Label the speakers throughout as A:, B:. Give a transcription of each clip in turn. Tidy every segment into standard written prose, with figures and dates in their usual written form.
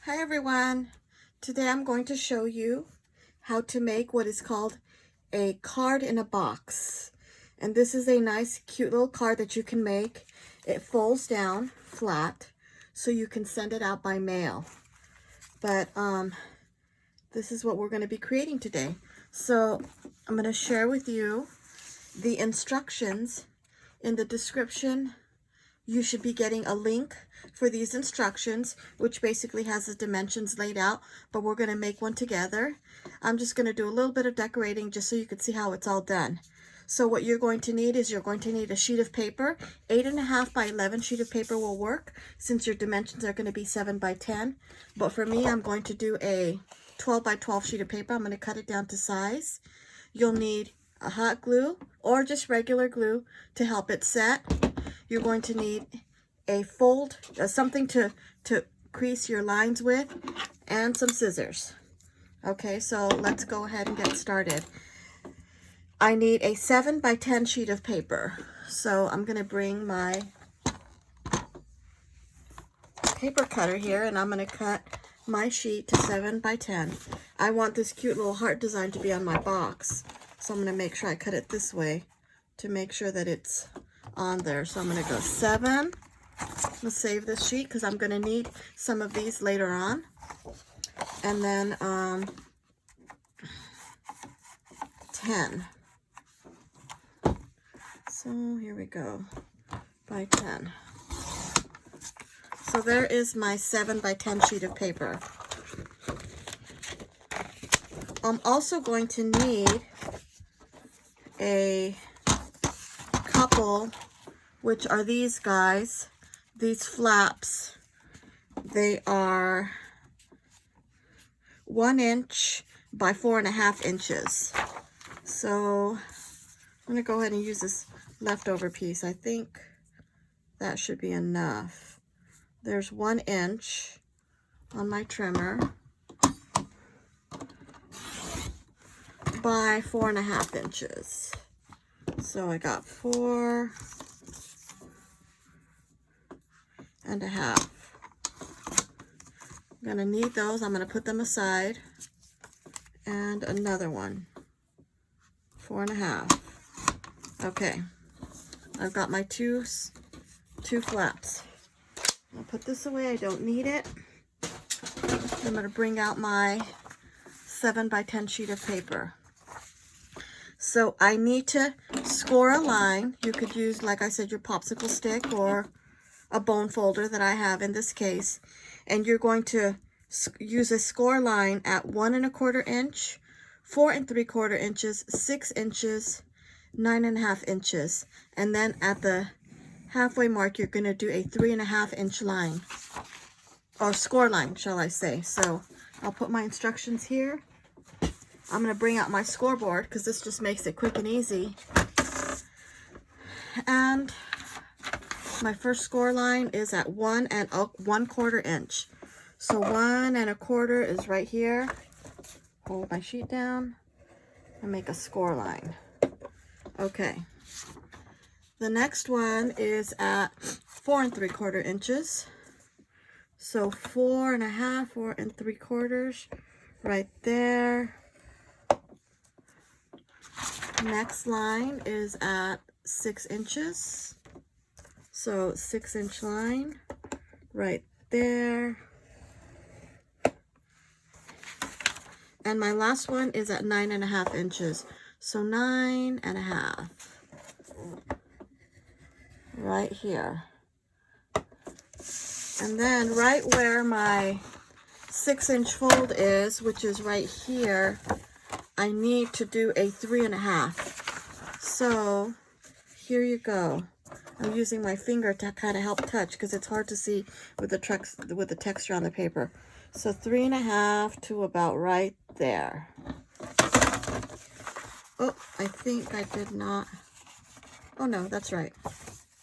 A: Hi everyone! Today I'm going to show you how to make what is called a card in a box. And this is a nice cute little card that you can make. It folds down flat so you can send it out by mail. But this is what we're going to be creating today. So I'm going to share with you the instructions in the description. You should be getting a link for these instructions, which basically has the dimensions laid out, but we're going to make one together. I'm just going to do a little bit of decorating just so you can see how it's all done. So what you're going to need is you're going to need a sheet of paper. 8.5 by 11 sheet of paper will work since your dimensions are going to be 7 by 10. But for me, I'm going to do a 12 by 12 sheet of paper. I'm going to cut it down to size. You'll need a hot glue or just regular glue to help it set. You're going to need a something to crease your lines with, and some scissors. Okay, so let's go ahead and get started. I need a 7 by 10 sheet of paper. So I'm going to bring my paper cutter here, and I'm going to cut my sheet to 7 by 10. I want this cute little heart design to be on my box. So I'm going to make sure I cut it this way to make sure that it's on there. So I'm going to go 7. Let's save this sheet because I'm going to need some of these later on. And then 10. So here we go, by 10. So there is my 7 by 10 sheet of paper. I'm also going to need a couple, which are these guys, these flaps. They are 1 inch by 4.5 inches. So I'm going to go ahead and use this leftover piece. I think that should be enough. There's 1 inch on my trimmer by 4.5 inches. So I got 4.5. I'm going to need those. I'm going to put them aside. And another one. 4.5. Okay. I've got my two flaps. I'll put this away. I don't need it. I'm going to bring out my 7 by 10 sheet of paper. So I need to score a line. You could use, like I said, your popsicle stick or a bone folder that I have in this case. And you're going to use a score line at 1 1/4 inch, 4 3/4 inches, 6 inches, 9.5 inches. And then at the halfway mark, you're going to do a 3.5 inch line, or score line, shall I say. So I'll put my instructions here. I'm going to bring out my scoreboard because this just makes it quick and easy. And my first score line is at 1 1/4 inch. So 1 1/4 is right here. Hold my sheet down and make a score line. Okay. The next one is at 4 3/4 inches. So 4.5, 4 3/4 right there. Next line is at 6 inches. So 6 inch line right there. And my last one is at 9.5 inches. So 9.5 right here. And then right where my 6 inch fold is, which is right here, I need to do a 3.5. So here you go. I'm using my finger to kind of help touch because it's hard to see with the texture on the paper. So 3.5 to about right there. Oh, I think I did not. Oh no, that's right.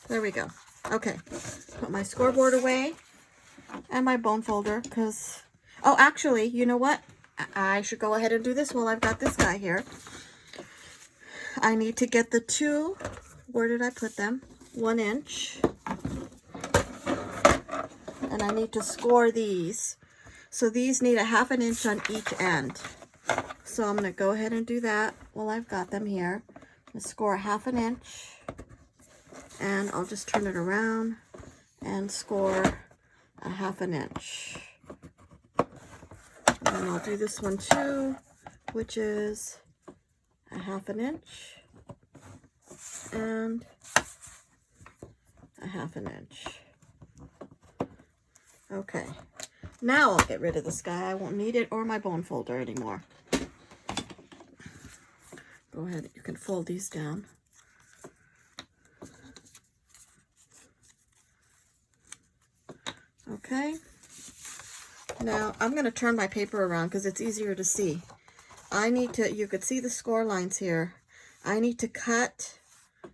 A: There we go. Okay, put my scoreboard away and my bone folder because, oh, actually, you know what? I should go ahead and do this while I've got this guy here. I need to get the two, where did I put them? 1 inch. And I need to score these. So these need a 1/2 inch on each end. So I'm going to go ahead and do that while I've got them here. I'm going to score a 1/2 inch, and I'll just turn it around and score a 1/2 inch. And then I'll do this one too, which is a 1/2 inch and a 1/2 inch. Okay, now I'll get rid of this guy. I won't need it or my bone folder anymore. Go ahead, you can fold these down. Okay, now I'm going to turn my paper around because it's easier to see. I need to, you could see the score lines here. I need to cut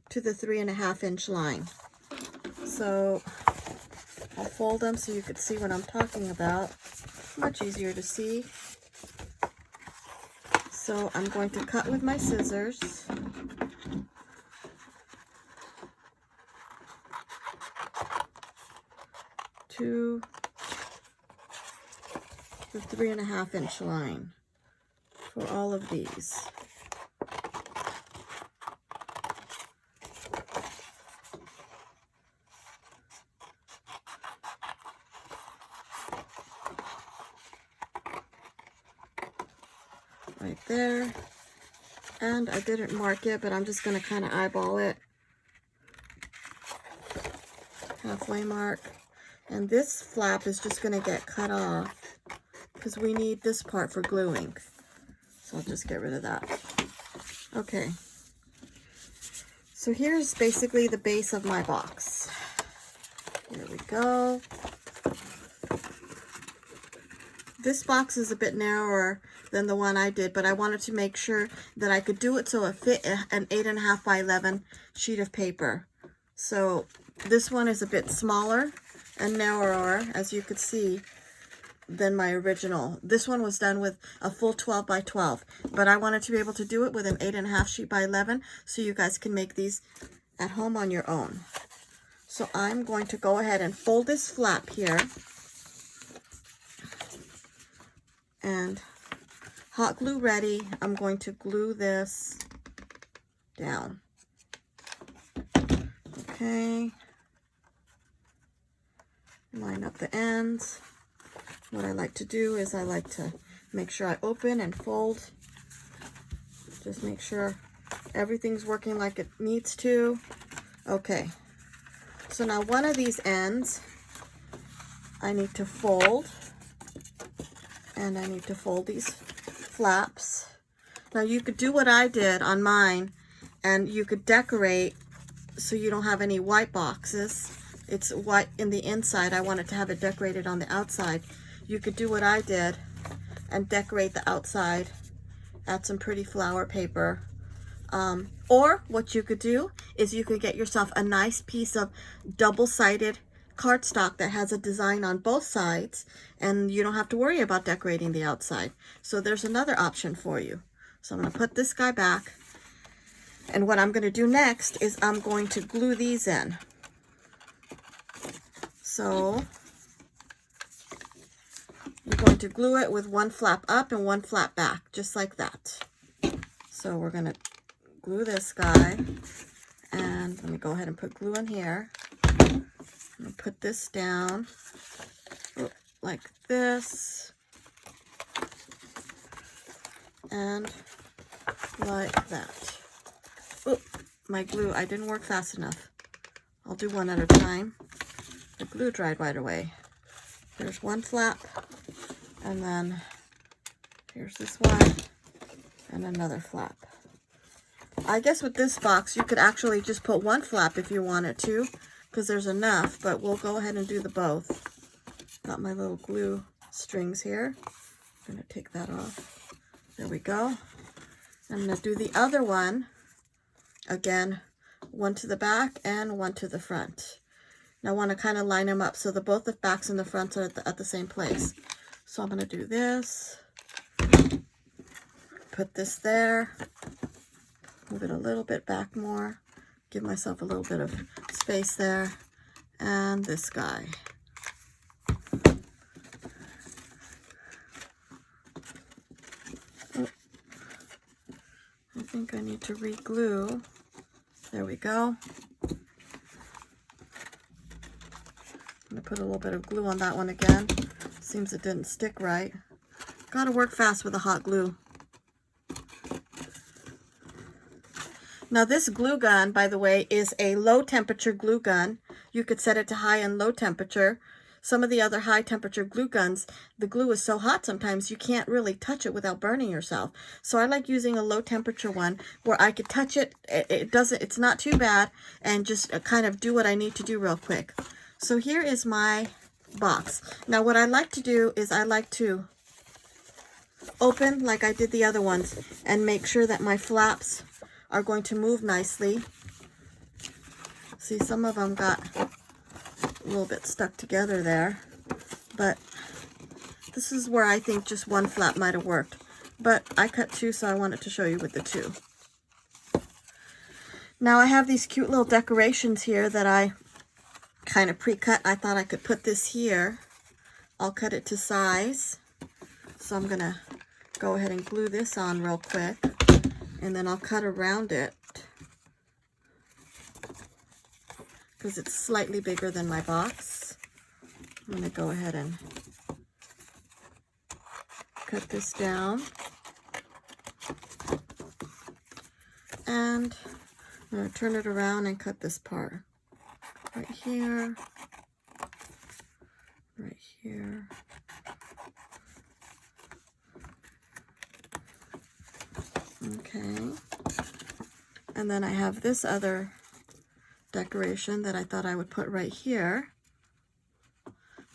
A: to the 3.5 inch line. So I'll fold them so you could see what I'm talking about. Much easier to see. So I'm going to cut with my scissors. To the 3.5 inch line for all of these. Right there. And I didn't mark it, but I'm just going to kind of eyeball it. Halfway mark. And this flap is just going to get cut off because we need this part for gluing. So I'll just get rid of that. Okay. So here's basically the base of my box. Here we go. This box is a bit narrower than the one I did, but I wanted to make sure that I could do it so it fit an 8.5 by 11 sheet of paper. So this one is a bit smaller and narrower, as you could see, than my original. This one was done with a full 12 by 12, but I wanted to be able to do it with an 8.5 sheet by 11 so you guys can make these at home on your own. So I'm going to go ahead and fold this flap here and hot glue ready. I'm going to glue this down. Okay. Line up the ends. What I like to do is I like to make sure I open and fold. Just make sure everything's working like it needs to. Okay. So now one of these ends I need to fold. And I need to fold these flaps. Now you could do what I did on mine, and you could decorate so you don't have any white boxes. It's white in the inside. I wanted to have it decorated on the outside. You could do what I did and decorate the outside. Add some pretty flower paper. Or what you could do is you could get yourself a nice piece of double-sided cardstock that has a design on both sides, and you don't have to worry about decorating the outside. So there's another option for you. So I'm going to put this guy back, and what I'm going to do next is I'm going to glue these in. So you're going to glue it with one flap up and one flap back, just like that. So we're going to glue this guy, and let me go ahead and put glue in here. I'm going to put this down like this and like that. Oh, my glue, I didn't work fast enough. I'll do one at a time. The glue dried right away. There's one flap, and then here's this one, and another flap. I guess with this box, you could actually just put one flap if you wanted to, because there's enough, but we'll go ahead and do the both. Got my little glue strings here. I'm going to take that off. There we go. I'm going to do the other one. Again, one to the back and one to the front. Now I want to kind of line them up so that both the backs and the fronts are at the same place. So I'm going to do this. Put this there. Move it a little bit back more. Give myself a little bit of space there. And this guy. think I need to re-glue. There we go. I'm gonna put a little bit of glue on that one again. Seems it didn't stick right. Gotta work fast with a hot glue. Now this glue gun, by the way, is a low temperature glue gun. You could set it to high and low temperature. Some of the other high temperature glue guns, the glue is so hot sometimes you can't really touch it without burning yourself. So I like using a low temperature one where I could touch it. It's not too bad, and just kind of do what I need to do real quick. So here is my box. Now what I like to do is I like to open like I did the other ones and make sure that my flaps are going to move nicely. See, some of them got a little bit stuck together there, but this is where I think just one flap might have worked. But I cut two, so I wanted to show you with the two. Now I have these cute little decorations here that I kind of pre-cut. I thought I could put this here. I'll cut it to size. So I'm gonna go ahead and glue this on real quick, and then I'll cut around it because it's slightly bigger than my box. I'm gonna go ahead and cut this down, and I'm gonna turn it around and cut this part right here, right here. Okay, and then I have this other decoration that I thought I would put right here.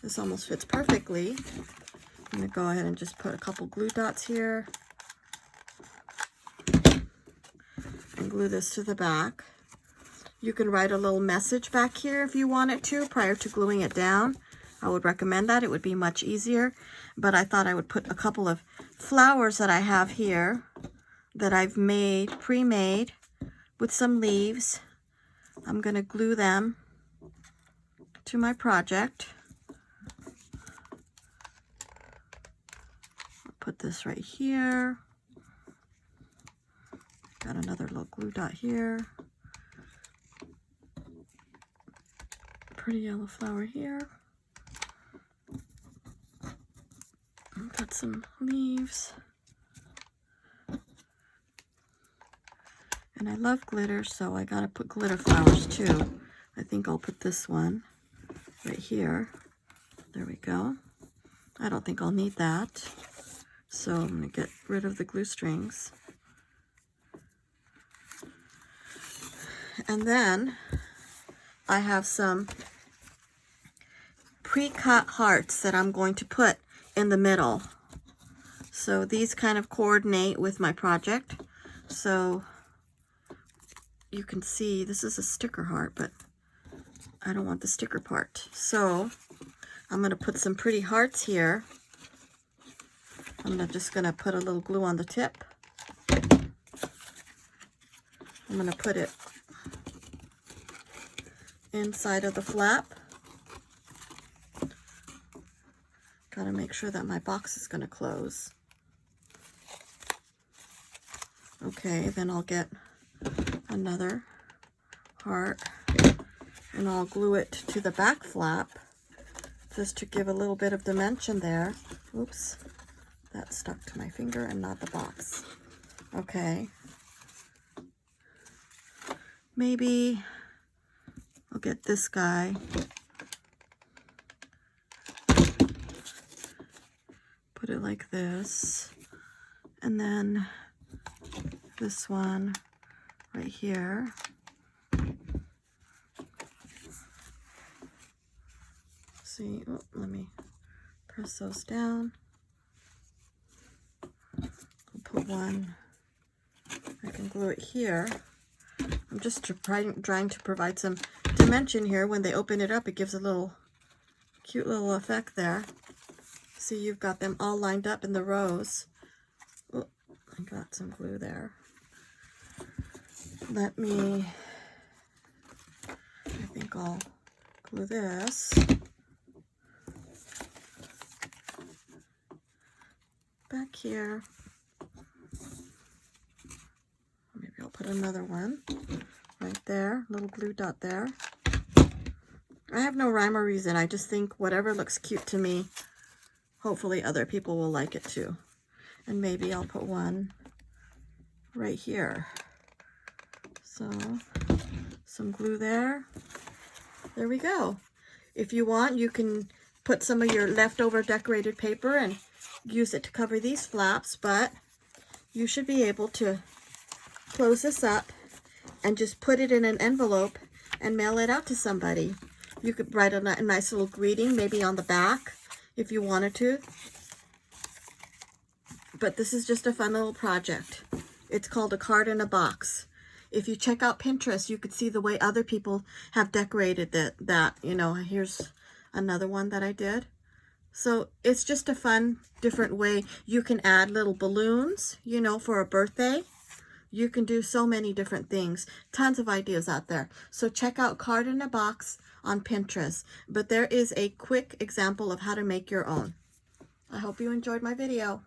A: This almost fits perfectly. I'm going to go ahead and just put a couple glue dots here and glue this to the back. You can write a little message back here if you wanted to prior to gluing it down. I would recommend that. It would be much easier. But I thought I would put a couple of flowers that I have here that I've made, pre-made, with some leaves. I'm going to glue them to my project. I'll put this right here. Got another little glue dot here. Pretty yellow flower here. Got some leaves. And I love glitter, so I gotta put glitter flowers too. I think I'll put this one right here. There we go. I don't think I'll need that. So I'm gonna get rid of the glue strings. And then I have some pre-cut hearts that I'm going to put in the middle. So these kind of coordinate with my project. So you can see this is a sticker heart, but I don't want the sticker part. So I'm going to put some pretty hearts here. I'm just going to put a little glue on the tip. I'm going to put it inside of the flap. Got to make sure that my box is going to close. Okay, then I'll get another heart and I'll glue it to the back flap just to give a little bit of dimension there. Oops, that stuck to my finger and not the box. Okay, maybe I'll get this guy. Put it like this, and then this one right here. See, oh, let me press those down. I'll put one, I can glue it here. I'm just trying to provide some dimension here. When they open it up, it gives a little cute little effect there. See, you've got them all lined up in the rows. Oh, I got some glue there. Let me, I think I'll glue this back here. put another one right there, little glue dot there. I have no rhyme or reason. I just think whatever looks cute to me, hopefully other people will like it too. And maybe I'll put one right here. So some glue there. There we go. If you want, you can put some of your leftover decorated paper and use it to cover these flaps, but you should be able to close this up and just put it in an envelope and mail it out to somebody. You could write a nice little greeting, maybe on the back if you wanted to. But this is just a fun little project. It's called a card in a box. If you check out Pinterest, you could see the way other people have decorated that. You know, here's another one that I did. So it's just a fun, different way. You can add little balloons, you know, for a birthday. You can do so many different things. Tons of ideas out there. So check out Card in a Box on Pinterest. But there is a quick example of how to make your own. I hope you enjoyed my video.